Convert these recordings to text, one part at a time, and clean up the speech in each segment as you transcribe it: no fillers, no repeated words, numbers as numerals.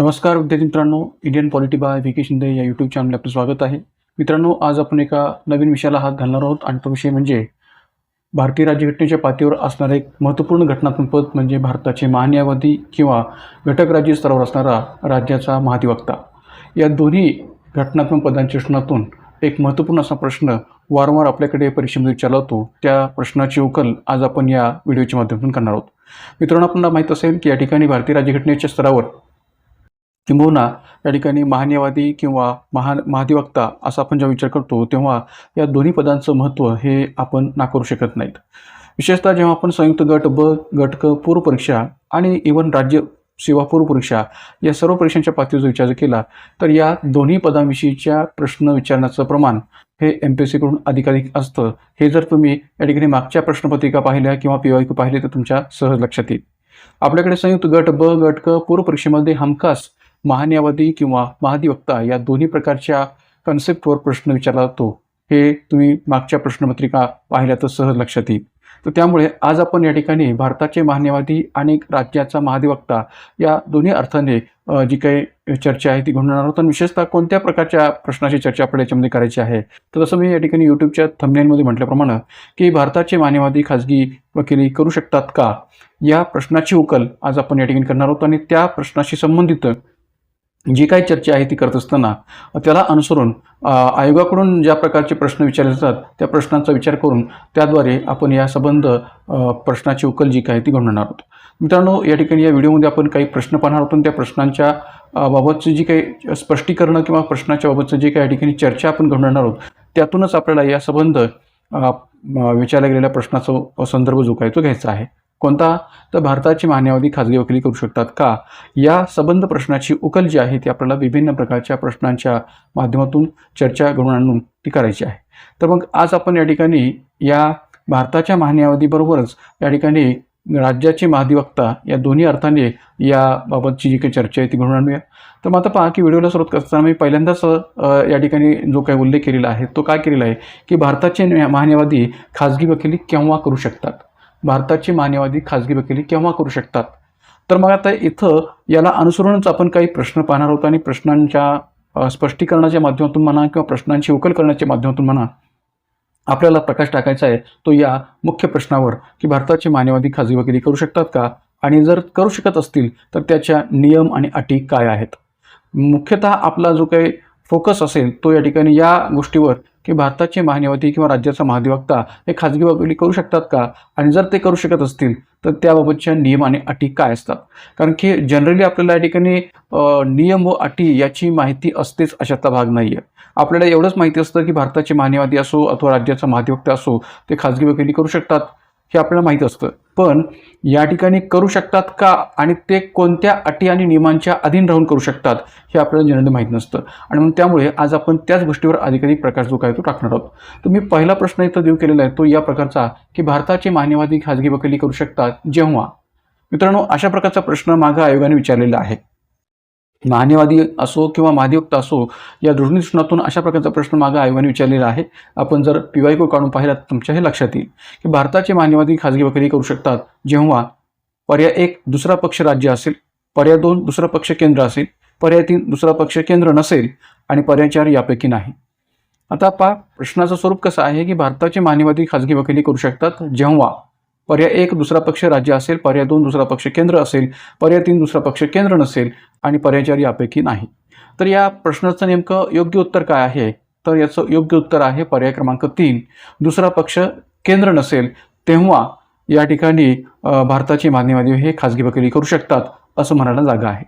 नमस्कार विद्यार्थी मित्रांनो, Indian polity bye VK. Shinde या यूट्यूब चॅनलला आपलं स्वागत आहे. मित्रांनो, आज आपण एका नवीन विषयाला हात घालणार आहोत आणि तो विषय म्हणजे भारतीय राज्यघटनेच्या पातळीवर असणारा एक महत्त्वपूर्ण घटनात्मक पद म्हणजे भारताचे महान्यायवादी किंवा घटक राज्य स्तरावर असणारा राज्याचा महाधिवक्ता. या दोन्ही घटनात्मक पदांच्या प्रश्नातून एक महत्त्वपूर्ण असा प्रश्न वारंवार आपल्याकडे परीक्षेमध्ये विचारला जातो. त्या प्रश्नाची उकल आज आपण या व्हिडिओच्या माध्यमातून करणार आहोत. मित्रांनो, आपल्याला माहीत असेल की या ठिकाणी भारतीय राज्यघटनेच्या स्तरावर किंबहुना या ठिकाणी महान्यायवादी किंवा महाधिवक्ता असा आपण जेव्हा विचार करतो तेव्हा या दोन्ही पदांचं महत्त्व हे आपण नाकारू शकत नाहीत. विशेषतः जेव्हा आपण संयुक्त गट ब, गट क पूर्व परीक्षा आणि इव्हन राज्य सेवा पूर्व परीक्षा या सर्व परीक्षांच्या पातळीवर विचार केला तर या दोन्ही पदांविषयीच्या प्रश्न विचारण्याचं प्रमाण हे MPSC कडून अधिकाधिक असतं. हे जर तुम्ही या ठिकाणी मागच्या प्रश्नपत्रिका पाहिल्या किंवा PYQ पाहिले तर तुमच्या सहज लक्षात येईल. आपल्याकडे संयुक्त गट ब, गट क पूर्व परीक्षेमध्ये हमखास महान्यायवादी किंवा महाधिवक्ता या दोन्ही प्रकारच्या कन्सेप्टवर प्रश्न विचारला जातो. हे तुम्ही मागच्या प्रश्नपत्रिका पाहिल्या तर सहज लक्षात येईल. तर त्यामुळे आज आपण या ठिकाणी भारताचे महान्यायवादी आणि राज्याचा महाधिवक्ता या दोन्ही अर्थाने जी काही चर्चा आहे ती घेणार आहोत. आणि विशेषतः कोणत्या प्रकारच्या प्रश्नाची चर्चा आपल्याला याच्यामध्ये करायची आहे तर जसं मी या ठिकाणी यूट्यूबच्या थंबनेलमध्ये म्हटल्याप्रमाणे की भारताचे महान्यायवादी खाजगी वकिली करू शकतात का, या प्रश्नाची उकल आज आपण या ठिकाणी करणार आहोत. आणि त्या प्रश्नाशी संबंधित जी काही चर्चा आहे ती करत असताना त्याला अनुसरून आयोगाकडून ज्या प्रकारचे प्रश्न विचारले जातात त्या प्रश्नांचा विचार करून त्याद्वारे आपण या संबंध प्रश्नाची उकल जी काय ती घडवणार आहोत. मित्रांनो, या ठिकाणी या व्हिडिओमध्ये आपण काही प्रश्न पाहणार आहोत. त्या प्रश्नांच्या बाबतची जी काही स्पष्टीकरण किंवा प्रश्नाच्या बाबतचं जे काही या ठिकाणी चर्चा आपण घडवणार आहोत त्यातूनच आपल्याला या संबंध विचारल्या गेलेल्या प्रश्नाचा संदर्भ जो काय तो घ्यायचा आहे. कोणता तर भारताचे महान्यायवादी खाजगी वकिली करू शकतात का, या संबंध प्रश्नाची उकल जी आहे ती आपल्याला विभिन्न प्रकारच्या प्रश्नांच्या माध्यमातून चर्चा घडवून आणून ती करायची आहे. तर मग आज आपण या ठिकाणी या भारताच्या महान्यायवादीबरोबरच या ठिकाणी राज्याचे महाधिवक्ता या दोन्ही अर्थाने याबाबतची जी काही चर्चा आहे ती घडवून आणूया. तर मग आता पहा की व्हिडिओला सुरुवात करताना मी पहिल्यांदाच या ठिकाणी जो काही उल्लेख केलेला आहे तो काय केलेला आहे की भारताचे महान्यायवादी खाजगी वकिली केव्हा करू शकतात. भारताचे महान्यायवादी खाजगी वकिली केव्हा करू शकतात. तर मग आता इथं याला अनुसरूनच आपण काही प्रश्न पाहणार आहोत आणि प्रश्नांच्या स्पष्टीकरणाच्या माध्यमातून म्हणा किंवा प्रश्नांची उकल करण्याच्या माध्यमातून म्हणा आपल्याला प्रकाश टाकायचा आहे तो या मुख्य प्रश्नावर की भारताचे महान्यायवादी खाजगी वकिली करू शकतात का, आणि जर करू शकत असतील तर त्याच्या नियम आणि अटी काय आहेत. मुख्यतः आपला जो काही फोकस असेल तो या ठिकाणी या गोष्टीवर की भारताचे महान्यायवादी किंवा राज्याचा महाधिवक्ता हे खाजगी वकिली करू शकतात का, आणि जर ते करू शकत असतील तर त्याबाबतच्या नियम आणि अटी काय असतात. कारण की जनरली आपल्याला या ठिकाणी नियम व अटी याची माहिती असतेच अशातला भाग नाही आहे. आपल्याला एवढंच माहिती असतं की भारताचे महान्यायवादी असो अथवा राज्याचा महाधिवक्ता असो ते खाजगी वकिली करू शकतात हे आपल्याला माहीत असतं. पण या ठिकाणी करू शकतात का आणि ते कोणत्या अटी आणि नियमांच्या अधीन राहून करू शकतात हे आपल्याला जनरली माहीत नसतं. आणि मग त्यामुळे आज आपण त्याच गोष्टीवर अधिकाधिक प्रकाश जो काय तो टाकणार आहोत. तर मी पहिला प्रश्न इथं देऊ केलेला आहे तो या प्रकारचा की भारताचे महान्यायवादी खाजगी वकिली करू शकतात जेव्हा. मित्रांनो, अशा प्रकारचा प्रश्न मागं आयोगाने विचारलेला आहे. महान्यायवादी असो किंवा महाधिवक्ता असो या दृष्टिकोनातून अशा प्रकारचा प्रश्न मागं आयोगाने विचारलेला आहे. आपण जर PYQ काढून पाहिला तर तुमच्या हे लक्षात येईल की भारताचे महान्यायवादी खाजगी वकिली करू शकतात जेव्हा पर्याय 1 दुसरा पक्ष राज्य असेल, पर्याय 2 दुसरा पक्ष केंद्र असेल, पर्याय 3 दुसरा पक्ष केंद्र नसेल आणि पर्याय 4 यापैकी नाही. आता पहा प्रश्नाचं स्वरूप कसं आहे की भारताचे महान्यायवादी खाजगी वकिली करू शकतात जेव्हा पर्याय 1 दुसरा पक्ष राज्य असेल, पर्याय 2 दुसरा पक्ष केंद्र असेल, पर्याय 3 दुसरा पक्ष केंद्र नसेल आणि पर्याय 4 यापैकी नाही. तर या प्रश्नाचं नेमकं योग्य उत्तर काय आहे तर याचं योग्य उत्तर आहे पर्याय क्रमांक 3 दुसरा पक्ष केंद्र नसेल तेव्हा या ठिकाणी भारताचे महान्यायवादी हे खाजगी वकिली करू शकतात असं म्हणायला जागा आहे.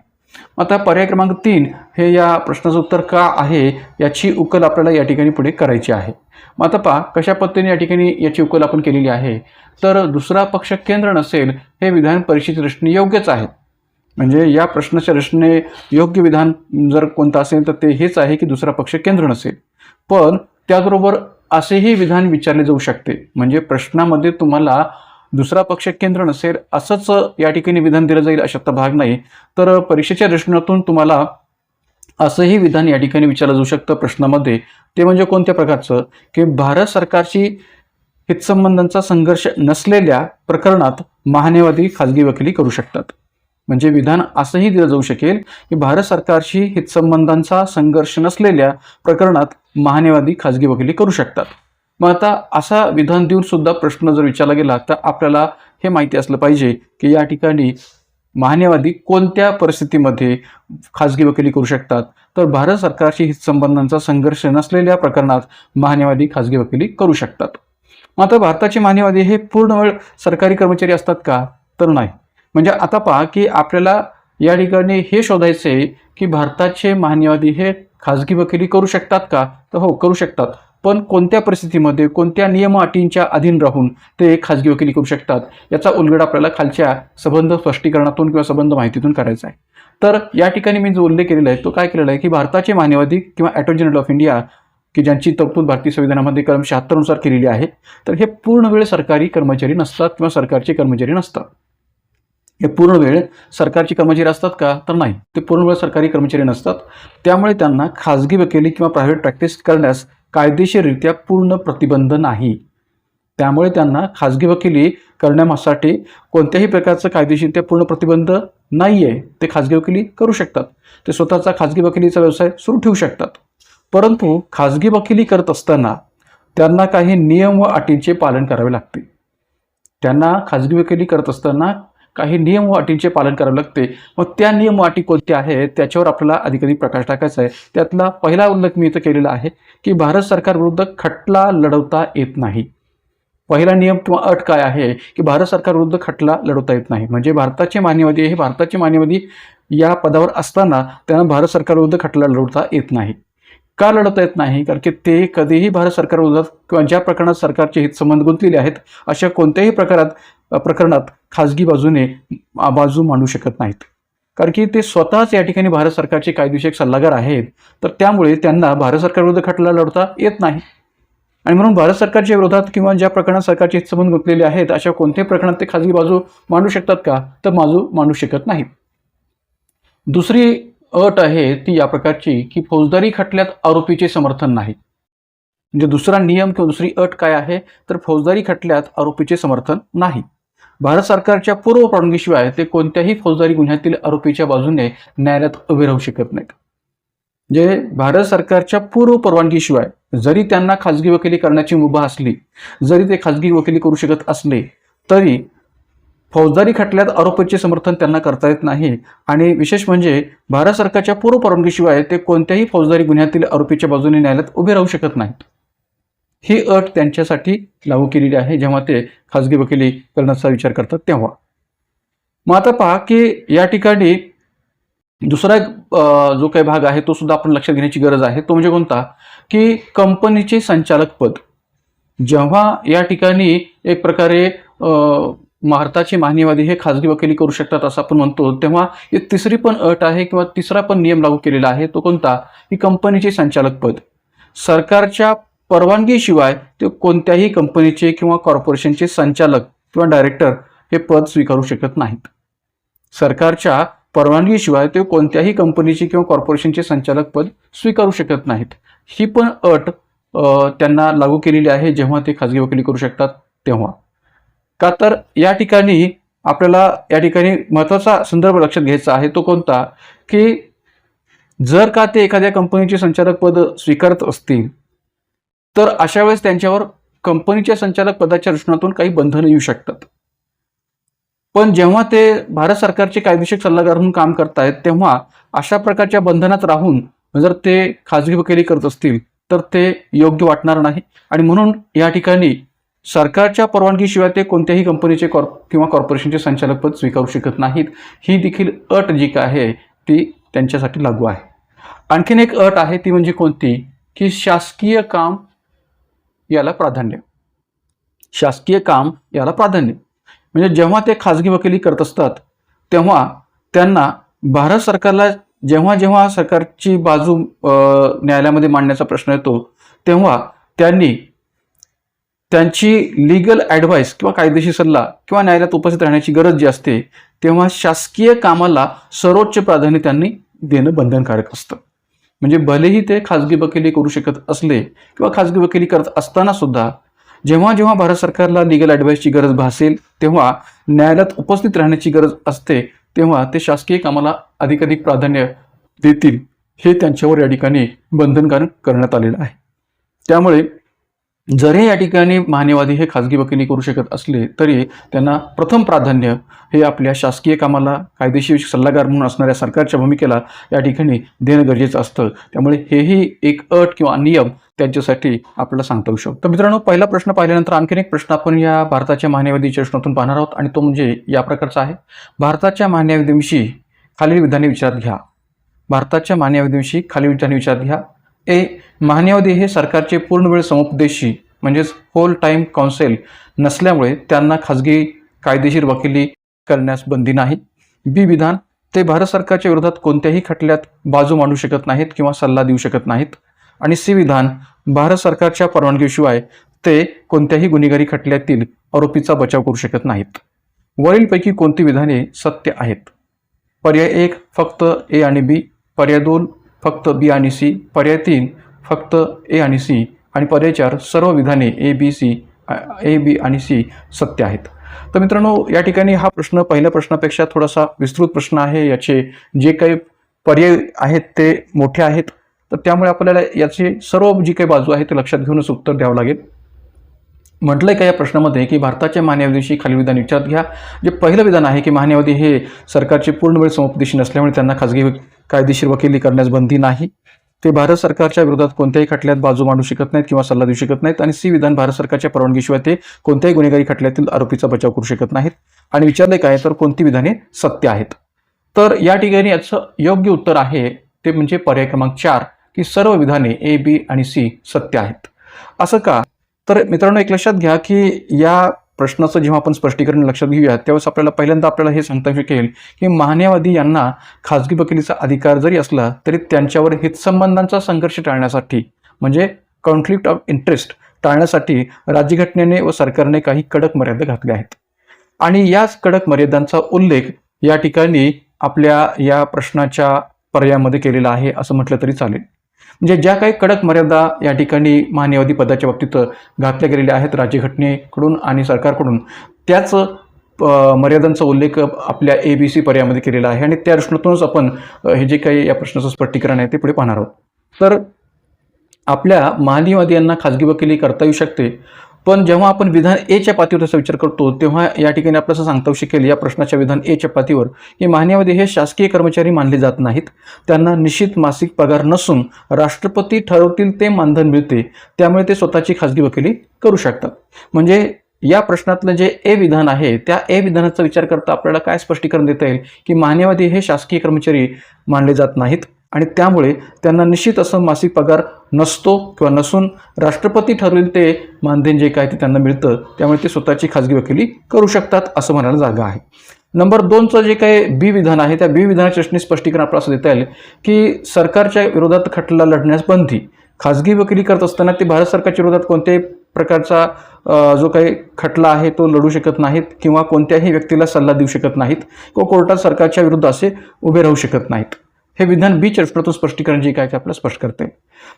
आता पर्याय क्रमांक 3 हे या प्रश्नाचं उत्तर का आहे याची उकल आपल्याला या ठिकाणी पुढे करायची आहे. मग आता पहा कशा पद्धतीने या ठिकाणी याची उकल आपण केलेली आहे. तर दुसरा पक्ष केंद्र नसेल हे विधान परिषदेच्या दृष्टीने योग्यच आहे. म्हणजे या प्रश्नाच्या दृष्टीने योग्य विधान जर कोणतं असेल तर ते हेच आहे की दुसरा पक्ष केंद्र नसेल. पण त्याचबरोबर असेही विधान विचारले जाऊ शकते. म्हणजे प्रश्नामध्ये तुम्हाला दुसरा पक्ष केंद्र नसेल असंच या ठिकाणी विधान दिलं जाईल अशातला भाग नाही. तर परीक्षेच्या दृष्टिकोनातून तुम्हाला असंही विधान या ठिकाणी विचारलं जाऊ शकतं प्रश्नामध्ये. ते म्हणजे कोणत्या प्रकारचं की भारत सरकारची हितसंबंधांचा संघर्ष नसलेल्या प्रकरणात महान्यायवादी खाजगी वकिली करू शकतात. म्हणजे विधान असंही दिलं जाऊ शकेल की भारत सरकारशी हितसंबंधांचा संघर्ष नसलेल्या प्रकरणात महान्यायवादी खाजगी वकिली करू शकतात. मग आता असा विधान देऊन सुद्धा प्रश्न जर विचारला गेला तर आपल्याला हे माहिती असलं पाहिजे की या ठिकाणी महान्यायवादी कोणत्या परिस्थितीमध्ये खाजगी वकिली करू शकतात. तर भारत सरकारशी हितसंबंधांचा संघर्ष नसलेल्या प्रकरणात महान्यायवादी खाजगी वकिली करू शकतात. मात्र भारताचे महान्यायवादी हे पूर्ण वेळ सरकारी कर्मचारी असतात का? तर नाही. म्हणजे आता पहा की आपल्याला या ठिकाणी हे शोधायचे आहे की भारताचे महान्यायवादी हे खाजगी वकिली करू शकतात का? तर हो, करू शकतात. पण कोणत्या परिस्थितीमध्ये, कोणत्या नियम अटींच्या अधीन राहून ते खाजगी वकिली करू शकतात, याचा उलगडा आपल्याला खालच्या संबंध स्पष्टीकरणातून किंवा संबंध माहितीतून करायचा आहे. तर या ठिकाणी मी जो उल्लेख केलेला आहे तो काय केलेला आहे की भारताचे महान्यायवादी किंवा अटॉर्नी जनरल ऑफ इंडिया की ज्यांची तरतूद भारतीय संविधानामध्ये कलम 76 नुसार केलेली आहे, तर हे पूर्ण वेळ सरकारी कर्मचारी नसतात किंवा सरकारचे कर्मचारी नसतात. हे पूर्ण वेळ सरकारचे कर्मचारी असतात का? तर नाही, ते पूर्ण वेळ सरकारी कर्मचारी नसतात. त्यामुळे त्यांना खाजगी वकिली किंवा प्रायव्हेट प्रॅक्टिस करण्यास कायदेशीररित्या पूर्ण प्रतिबंध नाही. त्यामुळे त्यांना खाजगी वकिली करण्यासाठी कोणत्याही प्रकारचं कायदेशीररित्या पूर्ण प्रतिबंध नाही आहे. ते खाजगी वकिली करू शकतात. ते स्वतःचा खाजगी वकिलीचा व्यवसाय सुरू ठेवू शकतात. परंतु खाजगी वकिली करत असताना त्यांना काही नियम व अटींचे पालन करावे लागते. त्यांना खाजगी वकिली करत असताना काही नियम व अटींचे पालन करावे लागते. मग त्या नियम व अटी कोणत्या आहेत त्याच्यावर आपल्याला अधिकाधिक प्रकाश टाकायचा आहे. त्यातला पहिला उल्लेख मी इथं केलेला आहे की भारत सरकारविरुद्ध खटला लढवता येत नाही. पहिला नियम किंवा अट काय आहे की भारत सरकारविरुद्ध खटला लढवता येत नाही. म्हणजे भारताचे मान्यवादी हे भारताचे मान्यवादी या पदावर असताना त्यांना भारत सरकारविरुद्ध खटला लढवता येत नाही. का लढवता येत नाही? कारण की ते कधीही भारत सरकारविरोधात किंवा ज्या प्रकरणात सरकारचे हितसंबंध गुंतलेले आहेत अशा कोणत्याही प्रकरणात खाजगी बाजूने बाजू मांडू शकत नाहीत. कारण की ते स्वतःच या ठिकाणी भारत सरकारचे कायदेशीर सल्लागार आहेत. तर त्यामुळे त्यांना भारत सरकारविरुद्ध खटला लढवता येत नाही. आणि म्हणून भारत सरकारच्या विरोधात किंवा ज्या प्रकरणात सरकारचे हितसंबंध गुंतलेले आहेत अशा कोणत्याही प्रकरणात ते खाजगी बाजू मांडू शकतात का? तर बाजू मांडू शकत नाहीत. दुसरी अट आहे ती या प्रकारची की फौजदारी खटल्यात आरोपीचे समर्थन नाही. म्हणजे दुसरा नियम किंवा दुसरी अट काय आहे तर फौजदारी खटल्यात आरोपीचे समर्थन नाही. भारत सरकारच्या पूर्व परवानगीशिवाय ते कोणत्याही फौजदारी गुन्ह्यातील आरोपीच्या बाजूने न्यायालयात उभे राहू शकत नाहीत. जे भारत सरकारच्या पूर्व परवानगीशिवाय जरी त्यांना खाजगी वकिली करण्याची मुभा असली, जरी ते खाजगी वकिली करू शकत असले तरी फौजदारी खटल्यात आरोपीचे समर्थन त्यांना करता येत नाही. आणि विशेष म्हणजे भारत सरकारच्या पूर्व परवानगीशिवाय ते कोणत्याही फौजदारी गुन्ह्यातील आरोपीच्या बाजूने न्यायालयात उभे राहू शकत नाहीत. ही अट त्यांच्यासाठी लागू केलेली आहे जेव्हा ते खाजगी वकिली करण्याचा विचार करतात तेव्हा. मग आता पहा की या ठिकाणी दुसरा एक जो काही भाग आहे तो सुद्धा आपण लक्षात घेण्याची गरज आहे. तो म्हणजे कोणता? की कंपनीचे संचालक पद. जेव्हा या ठिकाणी एक प्रकारे भारताचे महान्यायवादी हे खाजगी वकिली करू शकतात असं आपण म्हणतो, तेव्हा एक तिसरी पण अट आहे किंवा तिसरा पण नियम लागू केलेला आहे. तो कोणता? की कंपनीचे संचालक पद. सरकारच्या परवानगीशिवाय ते कोणत्याही कंपनीचे किंवा कॉर्पोरेशनचे संचालक किंवा डायरेक्टर हे पद स्वीकारू शकत नाहीत. सरकारच्या परवानगीशिवाय ते कोणत्याही कंपनीचे किंवा कॉर्पोरेशनचे संचालक पद स्वीकारू शकत नाहीत. ही पण अट त्यांना लागू केलेली आहे जेव्हा ते खाजगी वकिली करू शकतात तेव्हा. का तर या ठिकाणी आपल्याला या ठिकाणी महत्त्वाचा संदर्भ लक्षात घ्यायचा आहे. तो कोणता? की जर का ते एखाद्या कंपनीचे संचालक पद स्वीकारत असतील तर अशा वेळेस त्यांच्यावर कंपनीच्या संचालक पदाच्या रचनातून काही बंधनं येऊ शकतात. पण जेव्हा ते भारत सरकारचे कायदेशीर सल्लागार म्हणून काम करतायत तेव्हा अशा प्रकारच्या बंधनात राहून जर ते खाजगी वकिली करत असतील तर ते योग्य वाटणार नाही. आणि म्हणून या ठिकाणी सरकारच्या परवानगीशिवाय ते कोणत्याही कंपनीचे किंवा कॉर्पोरेशनचे संचालक पद स्वीकारू शकत नाहीत. ही देखील अट जी काय आहे ती त्यांच्यासाठी लागू आहे. आणखीन एक अट आहे ती म्हणजे कोणती? की शासकीय काम याला प्राधान्य. शासकीय काम याला प्राधान्य म्हणजे जेव्हा ते खाजगी वकिली करत असतात तेव्हा त्यांना भारत सरकारला जेव्हा जेव्हा सरकारची बाजू न्यायालयामध्ये मांडण्याचा प्रश्न येतो तेव्हा त्यांची लीगल ॲडव्हाइस किंवा कायदेशीर सल्ला किंवा न्यायालयात उपस्थित राहण्याची गरज जी असते तेव्हा शासकीय कामाला सर्वोच्च प्राधान्य त्यांनी देणं बंधनकारक असतं. म्हणजे भलेही ते खाजगी वकिली करू शकत असले किंवा खाजगी वकिली करत असताना सुद्धा जेव्हा जेव्हा भारत सरकारला लीगल ॲडव्हाइसची गरज भासेल तेव्हा न्यायालयात उपस्थित राहण्याची गरज असते तेव्हा ते शासकीय कामाला अधिकाधिक प्राधान्य देतील हे त्यांच्यावर या ठिकाणी बंधनकारक करण्यात आलेलं आहे. त्यामुळे जरी या ठिकाणी महानेवादी हे खाजगी वकिली करू शकत असले तरी त्यांना प्रथम प्राधान्य हे आपल्या शासकीय कामाला कायदेशीर सल्लागार म्हणून असणाऱ्या सरकारच्या भूमिकेला या ठिकाणी देणं गरजेचं असतं. त्यामुळे हेही एक अट किंवा नियम त्यांच्यासाठी आपल्याला सांगता येऊ शकतो. तर मित्रांनो, पहिला प्रश्न पाहिल्यानंतर आणखीन एक प्रश्न आपण या भारताच्या महान्यायवादीच्या प्रश्नातून पाहणार आहोत आणि तो म्हणजे या प्रकारचा आहे. भारताच्या महान्यायवादीविषयी खालील विधाने विचारात घ्या. भारताच्या महान्यायवादीविषयी खालील विधाने विचारात घ्या. महान्यायवादी हे सरकारचे पूर्णवेळ समुपदेशी म्हणजेच होल टाईम काउन्सिल नसल्यामुळे त्यांना खाजगी कायदेशीर वकिली करण्यास बंदी नाही. विधान, ते भारत सरकारच्या विरोधात कोणत्याही खटल्यात बाजू मांडू शकत नाहीत किंवा सल्ला देऊ शकत नाहीत. आणि विधान, भारत सरकारच्या परवानगीशिवाय ते कोणत्याही गुन्हेगारी खटल्यातील आरोपीचा बचाव करू शकत नाहीत. वरीलपैकी कोणती विधाने सत्य आहेत? पर्याय 1 फक्त ए आणि बी, पर्याय 2 फक्त बी आणि सी, पर्याय 3 फक्त ए आणि सी आणि पर्याय 4 सर्व विधाने ए बी आणि सी सत्य आहेत. तर मित्रांनो, या ठिकाणी हा प्रश्न पहिल्या प्रश्नापेक्षा थोडासा विस्तृत प्रश्न आहे. याचे जे काही पर्याय आहेत ते मोठे आहेत. तर त्यामुळे आपल्याला याची सर्व जी काही बाजू आहे ते लक्षात घेऊनच उत्तर द्यावं लागेल. म्हटलंय का या प्रश्नामध्ये की भारताच्या महान्यायवादीविषयी खालील विधान विचारात घ्या. जे पहिलं विधान आहे की महान्यायवादी हे सरकारचे पूर्णवेळ समुपदेशी नसल्यामुळे त्यांना खाजगी कायदेशीर वकिली करण्यास बंदी नाही. ते भारत सरकारच्या विरोधात कोणत्याही खटल्यात बाजू मांडू शकत नाहीत किंवा सल्ला देऊ शकत नाहीत. आणि विधान, भारत सरकारच्या परवानगीशिवाय ते कोणत्याही गुन्हेगारी खटल्यातील आरोपीचा बचाव करू शकत नाहीत. आणि विचारले काय, तर कोणती विधाने सत्य आहेत? तर या ठिकाणी याचं योग्य उत्तर आहे ते म्हणजे पर्याय क्रमांक 4 की सर्व विधाने ए बी आणि सी सत्य आहेत. असं का? तर मित्रांनो, एक लक्षात घ्या की या प्रश्नाचं जेव्हा आपण स्पष्टीकरण लक्षात घेऊया त्यावेळेस आपल्याला पहिल्यांदा हे सांगता शकेल की महान्यायवादी यांना खाजगी वकिलीचा अधिकार जरी असला तरी त्यांच्यावर हितसंबंधांचा संघर्ष टाळण्यासाठी म्हणजे कॉन्फ्लिक्ट ऑफ इंटरेस्ट टाळण्यासाठी राज्यघटनेने व सरकारने काही कडक मर्यादा घातल्या आहेत. आणि याच कडक मर्यादांचा उल्लेख या ठिकाणी आपल्या या प्रश्नाच्या पर्यायामध्ये केलेला आहे असं म्हटलं तरी चालेल. म्हणजे ज्या काही कडक मर्यादा या ठिकाणी महान्यायवादी पदाच्या बाबतीत घातल्या गेलेल्या आहेत राज्यघटनेकडून आणि सरकारकडून, त्याच मर्यादांचा उल्लेख आपल्या ABC पर्यायामध्ये केलेला आहे. आणि त्या दृष्टीतूनच आपण हे जे काही या प्रश्नाचं स्पष्टीकरण आहे ते पुढे पाहणार आहोत. तर आपल्या महान्यायवादी यांना खाजगी वकिली करता येऊ शकते, पण जेव्हा आपण विधान एच्या पातीवर त्याचा विचार करतो तेव्हा या ठिकाणी आपल्याला सांगता येऊ शकेल या प्रश्नाच्या विधान एच्या पातीवर की महान्यायवादी हे शासकीय कर्मचारी मानले जात नाहीत. त्यांना निश्चित मासिक पगार नसून राष्ट्रपती ठरवतील ते मानधन मिळते, त्यामुळे ते स्वतःची खाजगी वकिली करू शकतात. म्हणजे या प्रश्नातलं जे ए विधान आहे त्या ए विधानाचा विचार करता आपल्याला काय स्पष्टीकरण देता येईल की महान्यायवादी हे शासकीय कर्मचारी मानले जात नाहीत आणि त्यामुळे त्यांना निश्चित असं मासिक पगार नसतो किंवा नसून राष्ट्रपती ठरवेल ते मानधन जे काय ते त्यांना मिळतं, त्यामुळे ते स्वतःची खाजगी वकिली करू शकतात असं म्हणायला जागा आहे. नंबर 2चं जे काही बी विधान आहे त्या बी विधानाच्या दृष्टीने स्पष्टीकरण आपल्याला असं देता येईल की सरकारच्या विरोधात खटला लढण्यास बंदी. खाजगी वकिली करत असताना ते भारत सरकारच्या विरोधात कोणत्याही प्रकारचा जो काही खटला आहे तो लढू शकत नाहीत किंवा कोणत्याही व्यक्तीला सल्ला देऊ शकत नाहीत किंवा कोर्टात सरकारच्या विरुद्ध असे उभे राहू शकत नाहीत. हे विधान बी चर्चेतून स्पष्टीकरण जे काय ते आपल्याला स्पष्ट करते.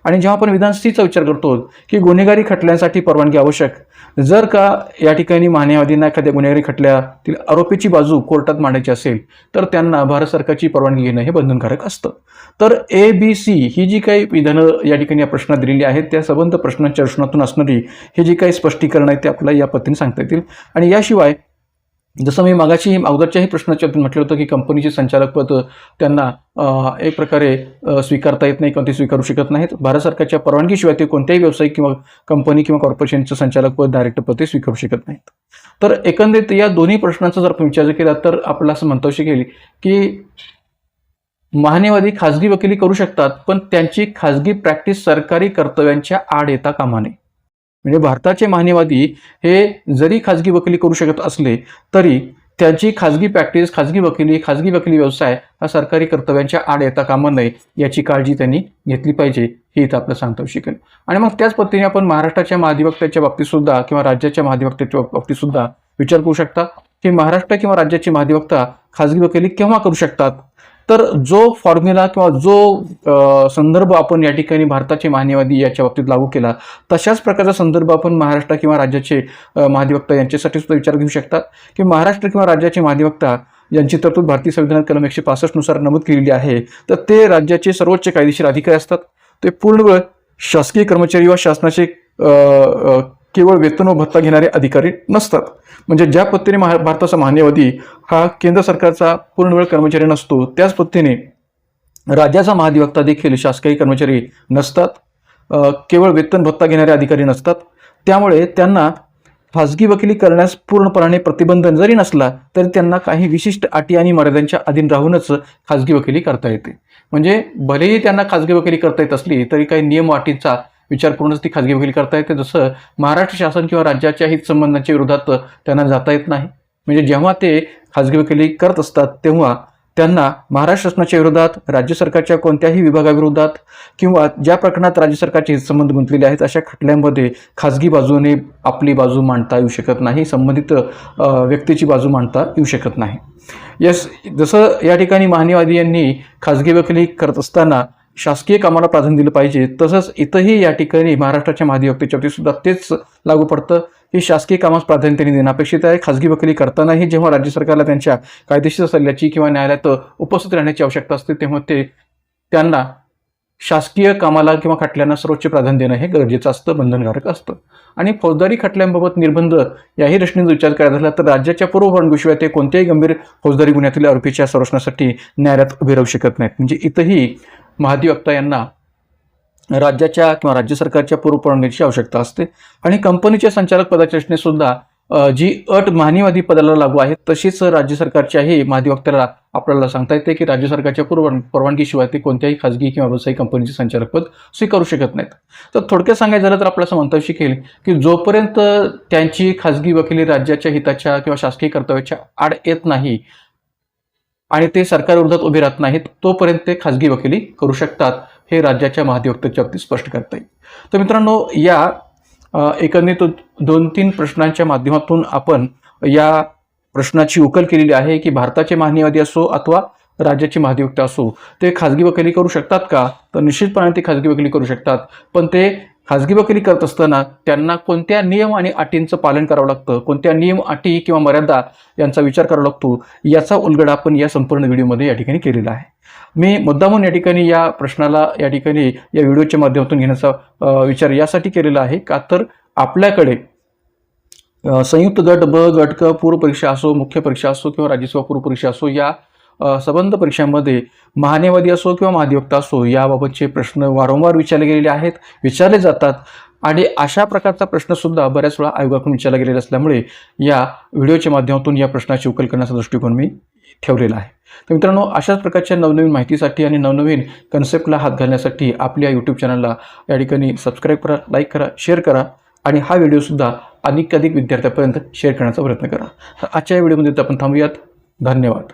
आणि जेव्हा आपण विधान सीचा विचार करतो की गुन्हेगारी खटल्यांसाठी परवानगी आवश्यक, जर का या ठिकाणी महान्यायवादींना एखाद्या गुन्हेगारी खटल्यातील आरोपीची बाजू कोर्टात मांडायची असेल तर त्यांना भारत सरकारची परवानगी घेणं हे बंधनकारक असतं. तर ABC ही जी काही विधानं या ठिकाणी या प्रश्नात दिलेली आहेत त्या संबंध प्रश्नांच्या रचनातून असणारी हे जे काही स्पष्टीकरण आहे ते आपल्याला या पद्धतीने सांगता येतील. आणि याशिवाय जसं मी मागाशी अगोदरच्याही प्रश्नाच्या म्हटलं होतं की कंपनीचे संचालकपद त्यांना एक प्रकारे स्वीकारता येत नाही किंवा ते स्वीकारू शकत नाहीत. भारत सरकारच्या परवानगीशिवाय ते कोणत्याही व्यावसायिक किंवा कंपनी किंवा कॉर्पोरेशनचं संचालकपद डायरेक्टरपद ते स्वीकारू शकत नाहीत. तर एकंदरीत या दोन्ही प्रश्नांचा जर आपण विचार केला तर आपल्याला असं म्हणता शकेल की महान्यायवादी खाजगी वकिली करू शकतात, पण त्यांची खाजगी प्रॅक्टिस सरकारी कर्तव्यांच्या आड येता कामा नये. म्हणजे भारताचे महान्यायवादी हे जरी खाजगी वकिली करू शकत असले तरी त्यांची खाजगी प्रॅक्टिस, खाजगी वकिली व्यवसाय हा सरकारी कर्तव्यांच्या आड येता कामा नये याची काळजी त्यांनी घेतली पाहिजे हे इथं आपल्याला सांगता येऊ शकेल. आणि मग त्याच पद्धतीने आपण महाराष्ट्राच्या महाधिवक्त्याच्या बाबतीतसुद्धा किंवा राज्याच्या महाधिवक्त्याच्या बाबतीतसुद्धा विचार करू शकता की महाराष्ट्र किंवा राज्याचे महाधिवक्ता खाजगी वकिली केव्हा करू शकतात. तर जो फॉर्म्युला किंवा जो संदर्भ आपण या ठिकाणी भारताचे महान्यायवादी याच्या बाबतीत लागू केला तशाच प्रकारचा संदर्भ आपण महाराष्ट्र किंवा राज्याचे महाधिवक्ता यांच्यासाठी सुद्धा विचार घेऊ शकतात की महाराष्ट्र किंवा राज्याचे महाधिवक्ता यांची तरतूद भारतीय संविधानात कलम 165 नुसार नमूद केलेली आहे, तर ते राज्याचे सर्वोच्च कायदेशीर अधिकारी असतात. ते पूर्ण वेळ शासकीय कर्मचारी वा शासनाचे केवळ वेतन व भत्ता घेणारे अधिकारी नसतात. म्हणजे ज्या पद्धतीने भारताचा महान्यायवादी हा केंद्र सरकारचा पूर्ण वेळ कर्मचारी नसतो, त्याच पद्धतीने राज्याचा महाधिवक्ता देखील शासकीय कर्मचारी नसतात, केवळ वेतन भत्ता घेणारे अधिकारी नसतात. त्यामुळे त्यांना खाजगी वकिली करण्यास पूर्णपणे प्रतिबंध जरी नसला तरी त्यांना काही विशिष्ट अटी आणि मर्यादांच्या अधीन राहूनच खाजगी वकिली करता येते. म्हणजे भलेही त्यांना खाजगी वकिली करता येत असली तरी काही नियम अटींचा विचार करूनच ती खाजगी वकिली करता येते. जसं महाराष्ट्र शासन किंवा राज्याच्या हितसंबंधांच्या विरोधात त्यांना जाता येत नाही. म्हणजे जेव्हा ते खाजगी वकिली करत असतात तेव्हा त्यांना महाराष्ट्र शासनाच्या विरोधात, राज्य सरकारच्या कोणत्याही विभागाविरोधात किंवा ज्या प्रकरणात राज्य सरकारचे हितसंबंध गुंतलेले आहेत अशा खटल्यांमध्ये खाजगी बाजूने आपली बाजू मांडता येऊ शकत नाही, संबंधित व्यक्तीची बाजू मांडता येऊ शकत नाही. जसं या ठिकाणी महान्यायवादी यांनी खाजगी वकिली करत असताना शासकीय कामाला प्राधान्य दिलं पाहिजे, तसंच इथंही या ठिकाणी महाराष्ट्राच्या महाधिवक्तेच्या बाबतीत सुद्धा तेच लागू पडतं की शासकीय कामास प्राधान्य त्यांनी देणं अपेक्षित आहे. खाजगी वकिली करतानाही जेव्हा राज्य सरकारला त्यांच्या कायदेशीर सल्ल्याची किंवा न्यायालयात उपस्थित राहण्याची आवश्यकता असते तेव्हा त्यांना शासकीय कामाला किंवा खटल्यांना सर्वोच्च प्राधान्य देणं हे गरजेचं असतं, बंधनकारक असतं. आणि फौजदारी खटल्यांबाबत निर्बंध याही दृष्टीने विचार करायचा झाला तर राज्याच्या पूर्वपरवानगीशिवाय ते कोणत्याही गंभीर फौजदारी गुन्ह्यातील आरोपीच्या संरक्षणासाठी न्यायालयात उभे राहू शकत नाहीत. म्हणजे इथंही महाधिवक्ता यांना राज्याच्या किंवा राज्य सरकारच्या पूर्वपरवानगीची आवश्यकता असते. आणि कंपनीच्या संचालक पदाच्या रचनेत सुद्धा जी अट महान्यायवादी पदाला लागू आहे तशीच राज्य सरकारच्याही महाधिवक्त्याला आपल्याला सांगता येते की राज्य सरकारच्या परवानगीशिवाय ते कोणत्याही खाजगी किंवा व्यावसायिक कंपनीचे संचालक पद स्वीकारू शकत नाहीत. तर थोडक्यात सांगायचं झालं तर आपल्याला असं म्हणता शिकेल की जोपर्यंत त्यांची खाजगी वकिली राज्याच्या हिताच्या किंवा शासकीय कर्तव्याच्या आड येत नाही आणि ते सरकारविरोधात उभे राहत नाहीत तोपर्यंत ते खाजगी वकिली करू शकतात, हे राज्याच्या महाधिवक्त्याच्या बाबतीत स्पष्ट करता येईल. तर मित्रांनो, या एकंदरीत 2-3 प्रश्नांच्या माध्यमातून आपण या प्रश्नाची उकल केलेली आहे की भारताचे महान्यायवादी असो अथवा राज्याचे महाधिवक्ता असो ते खाजगी वकिली करू शकतात का? तर निश्चितपणे ते खाजगी वकिली करू शकतात. पण ते खाजगी वकिली करत असताना त्यांना कोणत्या नियम आणि अटींचं पालन करावं लागतं, कोणत्या नियम, अटी किंवा मर्यादा यांचा विचार करावा लागतो, याचा उलगडा आपण या संपूर्ण व्हिडिओमध्ये या ठिकाणी केलेला आहे. मी मुद्दामून या ठिकाणी या प्रश्नाला या व्हिडिओच्या माध्यमातून घेण्याचा विचार यासाठी केलेला आहे का तर आपल्याकडे संयुक्त गट ब, गट क, पूर्व परीक्षा असो, मुख्य परीक्षा असो किंवा राज्यसेवा पूर्व परीक्षा असो, या संबंध परीक्षांमध्ये महान्यायवादी असो किंवा महाधिवक्ता असो याबाबतचे प्रश्न वारंवार विचारले गेलेले आहेत, विचारले जातात. आणि अशा प्रकारचा प्रश्नसुद्धा बऱ्याच वेळा आयोगाकडून विचारला गेलेला असल्यामुळे या व्हिडिओच्या माध्यमातून या प्रश्नाची उकल करण्याचा दृष्टिकोन मी ठेवलेला आहे. तर मित्रांनो, अशाच प्रकारच्या नवनवीन माहितीसाठी आणि नवनवीन कन्सेप्टला हात घालण्यासाठी आपल्या यूट्यूब चॅनलला या ठिकाणी सबस्क्राईब करा, लाईक करा, शेअर करा आणि हा व्हिडिओसुद्धा अधिकाधिक विद्यार्थ्यांपर्यंत शेअर करण्याचा प्रयत्न करा. तर आजच्या या व्हिडिओमध्ये आपण थांबूयात. धन्यवाद.